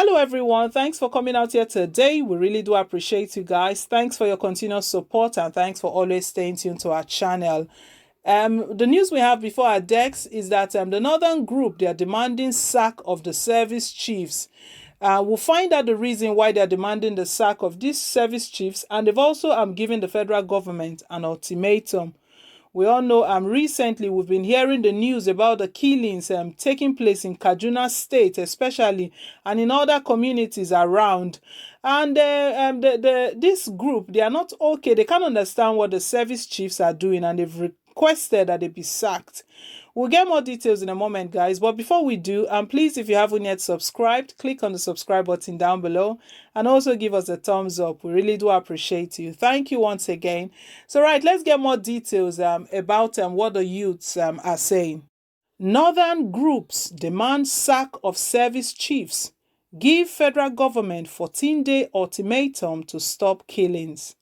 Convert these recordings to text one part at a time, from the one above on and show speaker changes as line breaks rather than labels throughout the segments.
Hello, everyone. Thanks for coming out here today. We really do appreciate you guys. Thanks for your continuous support and thanks for always staying tuned to our channel. The news we have before our decks is that the Northern Group, they are demanding sack of the service chiefs. We'll find out the reason why they're demanding the sack of these service chiefs, and they've also given the federal government an ultimatum. We all know recently we've been hearing the news about the killings taking place in Kaduna State, especially, and in other communities around. And this group, they are not okay. They can't understand what the service chiefs are doing, and they've requested that they be sacked. We'll get more details in a moment, guys. But before we do, please, if you haven't yet subscribed, click on the subscribe button down below and also give us a thumbs up. We really do appreciate you. Thank you once again. So, right, let's get more details about what the youths are saying. Northern groups demand sack of service chiefs. Give federal government 14-day ultimatum to stop killings.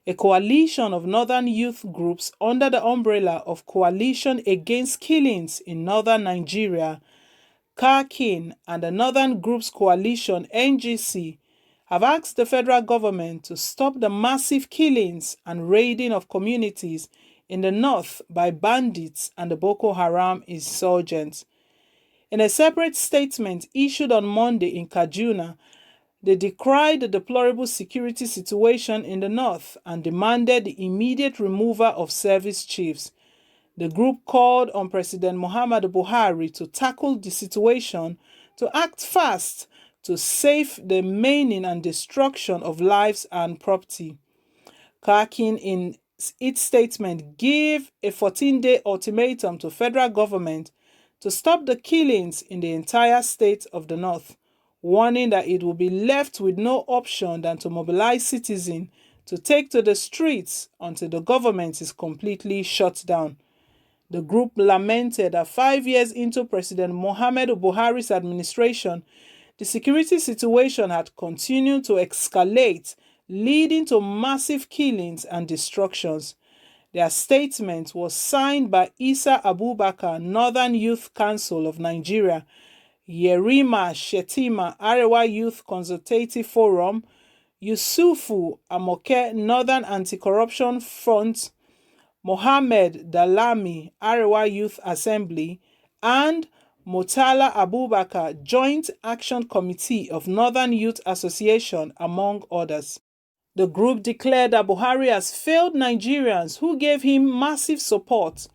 A coalition of northern youth groups under the umbrella of Coalition Against Killings in Northern Nigeria, CAKIN, and the Northern Groups Coalition NGC have asked the federal government to stop the massive killings and raiding of communities in the north by bandits and the Boko Haram insurgents. In a separate statement issued on Monday in Kaduna, they decried the deplorable security situation in the north and demanded the immediate removal of service chiefs. The group called on President Muhammadu Buhari to tackle the situation, to act fast to save the maiming and destruction of lives and property. CAKIN, in its statement, gave a 14-day ultimatum to federal government to stop the killings in the entire state of the north, warning that it will be left with no option than to mobilize citizens to take to the streets until the government is completely shut down. The group lamented that 5 years into President Muhammadu Buhari's administration, the security situation had continued to escalate, leading to massive killings and destructions. Their statement was signed by Isa Abubakar, Northern Youth Council of Nigeria, Yerima Shetima, Arewa Youth Consultative Forum, Yusufu Amoke, Northern Anti-Corruption Front, Mohammed Dalami, Arewa Youth Assembly, and Motala Abubakar, Joint Action Committee of Northern Youth Association, among others. The group declared that Buhari has failed Nigerians who gave him massive support,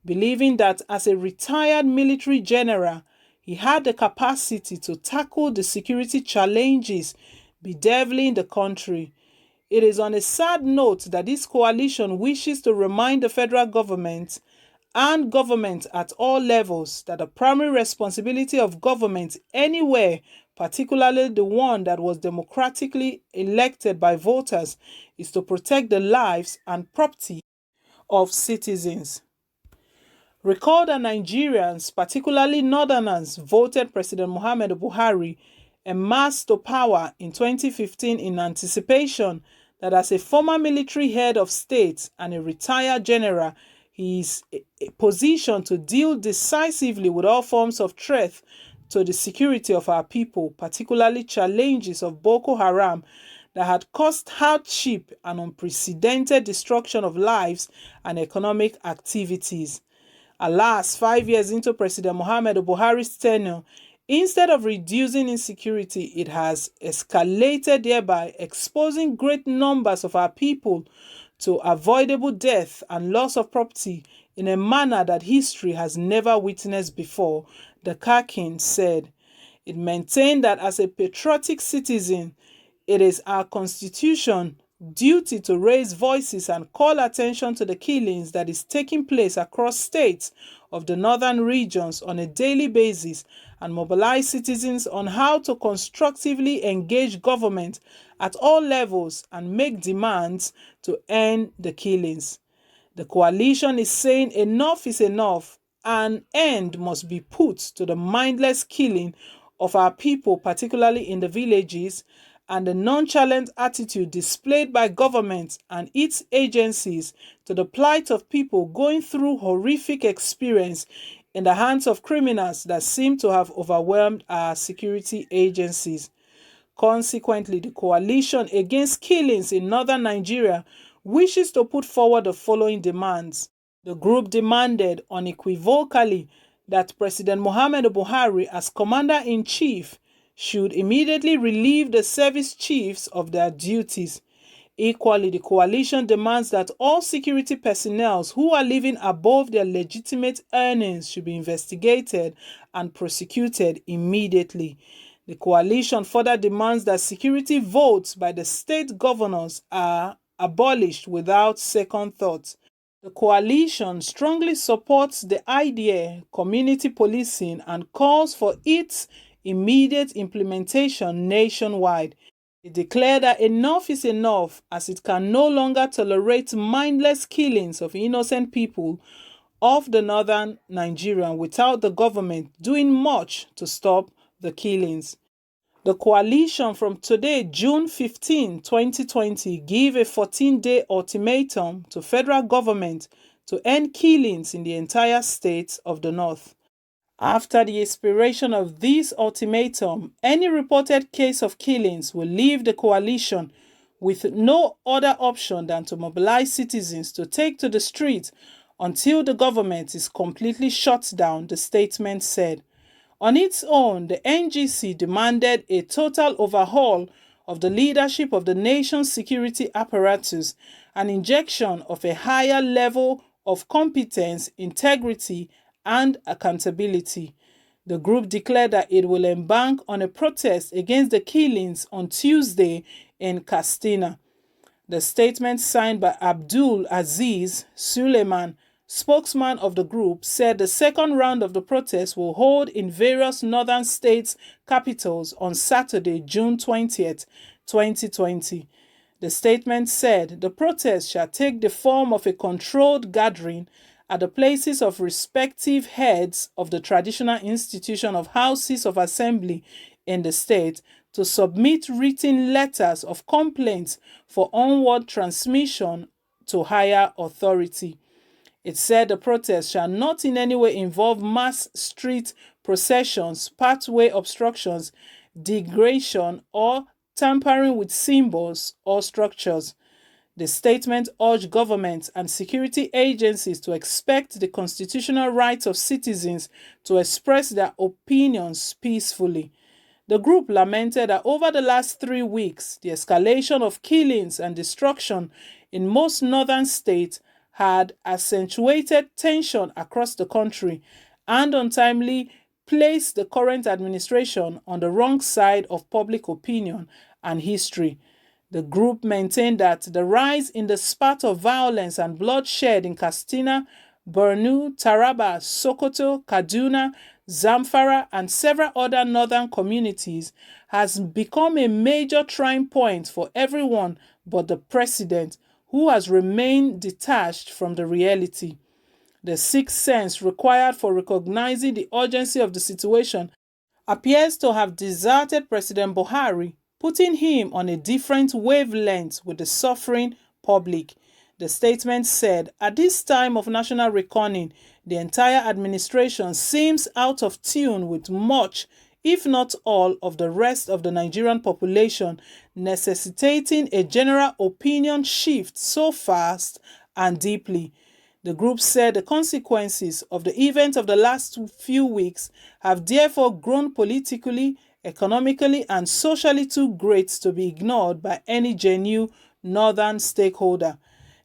believing that as a retired military general, he had the capacity to tackle the security challenges bedeviling the country. It is on a sad note that this coalition wishes to remind the federal government and government at all levels that the primary responsibility of government anywhere, particularly the one that was democratically elected by voters, is to protect the lives and property of citizens. Recall that Nigerians, particularly Northerners, voted President Muhammadu Buhari en masse to power in 2015 in anticipation that as a former military head of state and a retired general, he is positioned to deal decisively with all forms of threat to the security of our people, particularly challenges of Boko Haram that had caused hardship and unprecedented destruction of lives and economic activities. Alas, 5 years into President Muhammadu Buhari's tenure, instead of reducing insecurity, it has escalated, thereby exposing great numbers of our people to avoidable death and loss of property in a manner that history has never witnessed before, the CAKIN said. It maintained that as a patriotic citizen, it is our constitution duty to raise voices and call attention to the killings that is taking place across states of the northern regions on a daily basis and mobilize citizens on how to constructively engage government at all levels and make demands to end the killings. The coalition is saying enough is enough. An end must be put to the mindless killing of our people, particularly in the villages, and the nonchalant attitude displayed by government and its agencies to the plight of people going through horrific experience in the hands of criminals that seem to have overwhelmed our security agencies. Consequently, the coalition against killings in northern Nigeria wishes to put forward the following demands. The group demanded unequivocally that President Muhammadu Buhari, as Commander-in-Chief, should immediately relieve the service chiefs of their duties. Equally, the coalition demands that all security personnel who are living above their legitimate earnings should be investigated and prosecuted immediately. The coalition further demands that security votes by the state governors are abolished without second thought. The coalition strongly supports the idea community policing and calls for its immediate implementation nationwide. It declared that enough is enough as it can no longer tolerate mindless killings of innocent people of the northern Nigeria without the government doing much to stop the killings. The coalition from today, June 15, 2020, gave a 14-day ultimatum to federal government to end killings in the entire state of the north. After the expiration of this ultimatum, any reported case of killings will leave the coalition with no other option than to mobilize citizens to take to the streets until the government is completely shut down, the statement said. On its own, the NGC demanded a total overhaul of the leadership of the nation's security apparatus, an injection of a higher level of competence, integrity, and accountability. The group declared that it will embark on a protest against the killings on Tuesday in Katsina. The statement signed by Abdul Aziz Suleiman, spokesman of the group, said the second round of the protest will hold in various northern states' capitals on Saturday, June 20th, 2020. The statement said the protest shall take the form of a controlled gathering at the places of respective heads of the traditional institution of houses of assembly in the state to submit written letters of complaints for onward transmission to higher authority. It said the protest shall not in any way involve mass street processions, pathway obstructions, degradation, or tampering with symbols or structures. The statement urged governments and security agencies to respect the constitutional rights of citizens to express their opinions peacefully. The group lamented that over the last 3 weeks, the escalation of killings and destruction in most northern states had accentuated tension across the country and untimely placed the current administration on the wrong side of public opinion and history. The group maintained that the rise in the spat of violence and bloodshed in Katsina, Borno, Taraba, Sokoto, Kaduna, Zamfara, and several other northern communities has become a major trying point for everyone but the president, who has remained detached from the reality. The sixth sense required for recognizing the urgency of the situation appears to have deserted President Buhari, putting him on a different wavelength with the suffering public. The statement said, at this time of national reckoning, the entire administration seems out of tune with much, if not all, of the rest of the Nigerian population, necessitating a general opinion shift so fast and deeply. The group said the consequences of the events of the last few weeks have therefore grown politically, economically, and socially too great to be ignored by any genuine northern stakeholder.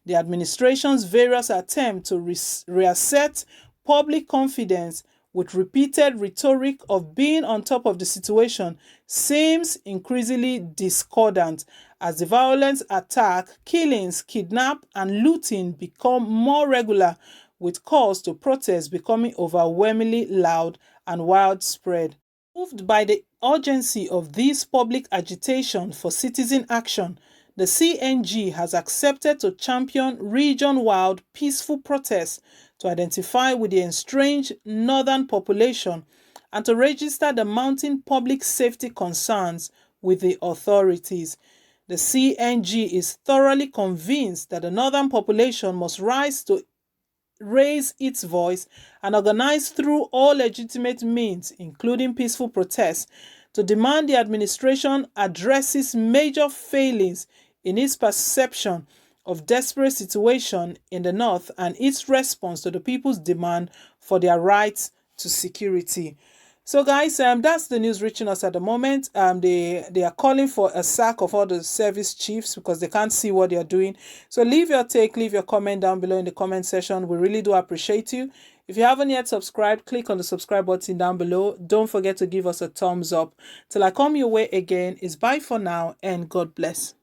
The administration's various attempts to reassert public confidence with repeated rhetoric of being on top of the situation seems increasingly discordant as the violent attack, killings, kidnap, and looting become more regular, with calls to protest becoming overwhelmingly loud and widespread. Moved by the urgency of this public agitation for citizen action, the CNG has accepted to champion region-wide peaceful protests to identify with the estranged northern population and to register the mounting public safety concerns with the authorities. The CNG is thoroughly convinced that the northern population must rise to raise its voice and organize through all legitimate means, including peaceful protests, to demand the administration addresses major failings in its perception of desperate situation in the north and its response to the people's demand for their rights to security. So, guys, that's the news reaching us at the moment. They are calling for a sack of all the service chiefs because they can't see what they are doing. So, leave your take, leave your comment down below in the comment section. We really do appreciate you. If you haven't yet subscribed, click on the subscribe button down below. Don't forget to give us a thumbs up. Till I come your way again, it's bye for now and God bless.